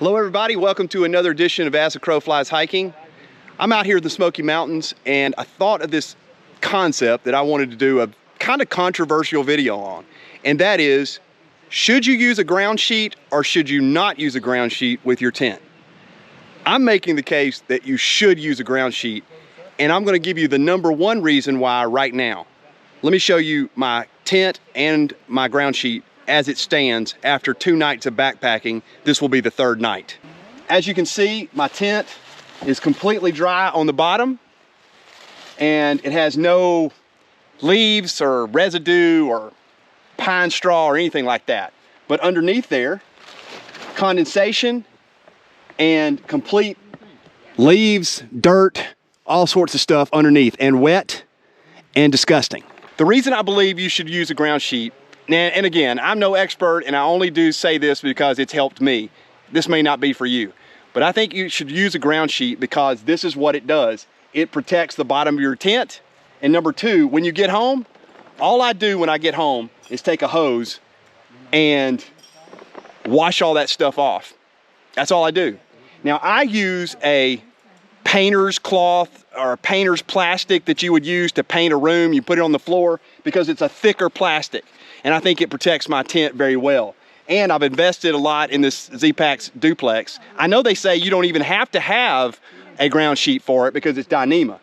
Hello everybody, welcome to another edition of As the Crow Flies Hiking. I'm out here in the Smoky Mountains and I thought of this concept that I wanted to do a kind of controversial video on. And that is, should you use a ground sheet or should you not use a ground sheet with your tent? I'm making the case that you should use a ground sheet, and I'm gonna give you the #1 reason why right now. Let me show you my tent and my ground sheet as it stands after 2 nights of backpacking. This will be the 3rd night. As you can see, my tent is completely dry on the bottom and it has no leaves or residue or pine straw or anything like that. But underneath there, condensation and complete leaves, dirt, all sorts of stuff underneath, and wet and disgusting. The reason I believe you should use a ground sheet, and again, I'm no expert and I only do say this because it's helped me. This may not be for you, but I think you should use a ground sheet because this is what it does. It protects the bottom of your tent. And #2, when you get home, all I do when I get home is take a hose and wash all that stuff off. That's all I do. Now I use a painter's cloth or a painter's plastic that you would use to paint a room. You put it on the floor because it's a thicker plastic. And I think it protects my tent very well. And I've invested a lot in this Zpacks duplex. I know they say you don't even have to have a ground sheet for it because it's Dyneema.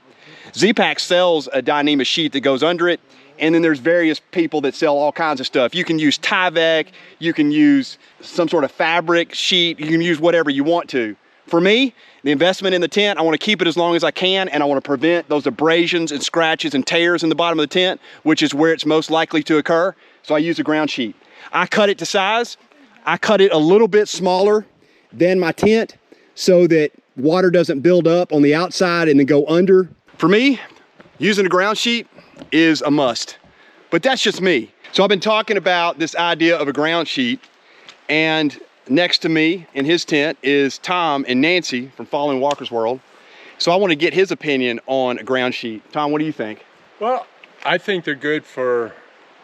Zpacks sells a Dyneema sheet that goes under it, and then there's various people that sell all kinds of stuff. You can use Tyvek, you can use some sort of fabric sheet, you can use whatever you want to. For me, the investment in the tent, I want to keep it as long as I can, and I want to prevent those abrasions and scratches and tears in the bottom of the tent, which is where it's most likely to occur. So I use a ground sheet. I cut it to size. I cut it a little bit smaller than my tent so that water doesn't build up on the outside and then go under. For me, using a ground sheet is a must, but that's just me. So I've been talking about this idea of a ground sheet, and next to me in his tent is Tom and Nancy from Following Walker's World. So I want to get his opinion on a ground sheet. Tom, what do you think? Well, I think they're good for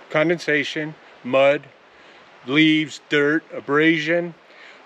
condensation, mud, leaves, dirt, abrasion.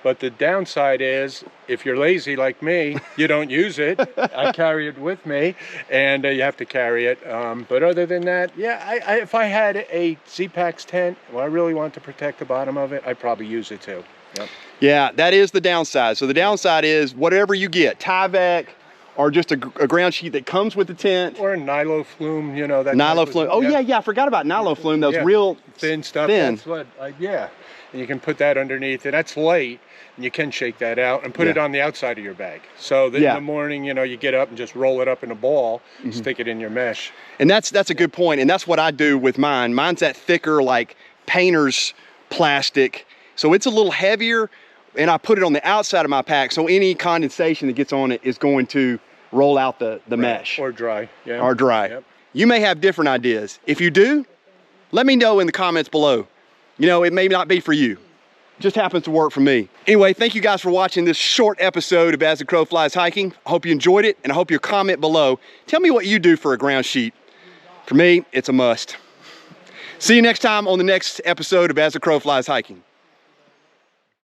But the downside is, if you're lazy like me, you don't use it. I carry it with me, and you have to carry it. But other than that, yeah, if I had a Zpacks tent, well, I really want to protect the bottom of it, I'd probably use it too. Yep. Yeah, that is the downside. So the downside is whatever you get, Tyvek, or just a ground sheet that comes with the tent. Or a Nyloflume, you know. That Nyloflume. Oh yeah, I forgot about Nyloflume. Those real thin stuff. Thin. That's what, yeah. And you can put that underneath, and that's light, and you can shake that out and put it on the outside of your bag. So that in the morning, you know, you get up and just roll it up in a ball, stick it in your mesh. And that's a good point, and that's what I do with mine. Mine's that thicker, like painter's plastic. So it's a little heavier, and I put it on the outside of my pack, so any condensation that gets on it is going to roll out the mesh. Or dry. Yeah. Or dry. Yep. You may have different ideas. If you do, let me know in the comments below. You know, it may not be for you. It just happens to work for me. Anyway, thank you guys for watching this short episode of As the Crow Flies Hiking. I hope you enjoyed it, and I hope you'll comment below. Tell me what you do for a ground sheet. For me, it's a must. See you next time on the next episode of As the Crow Flies Hiking.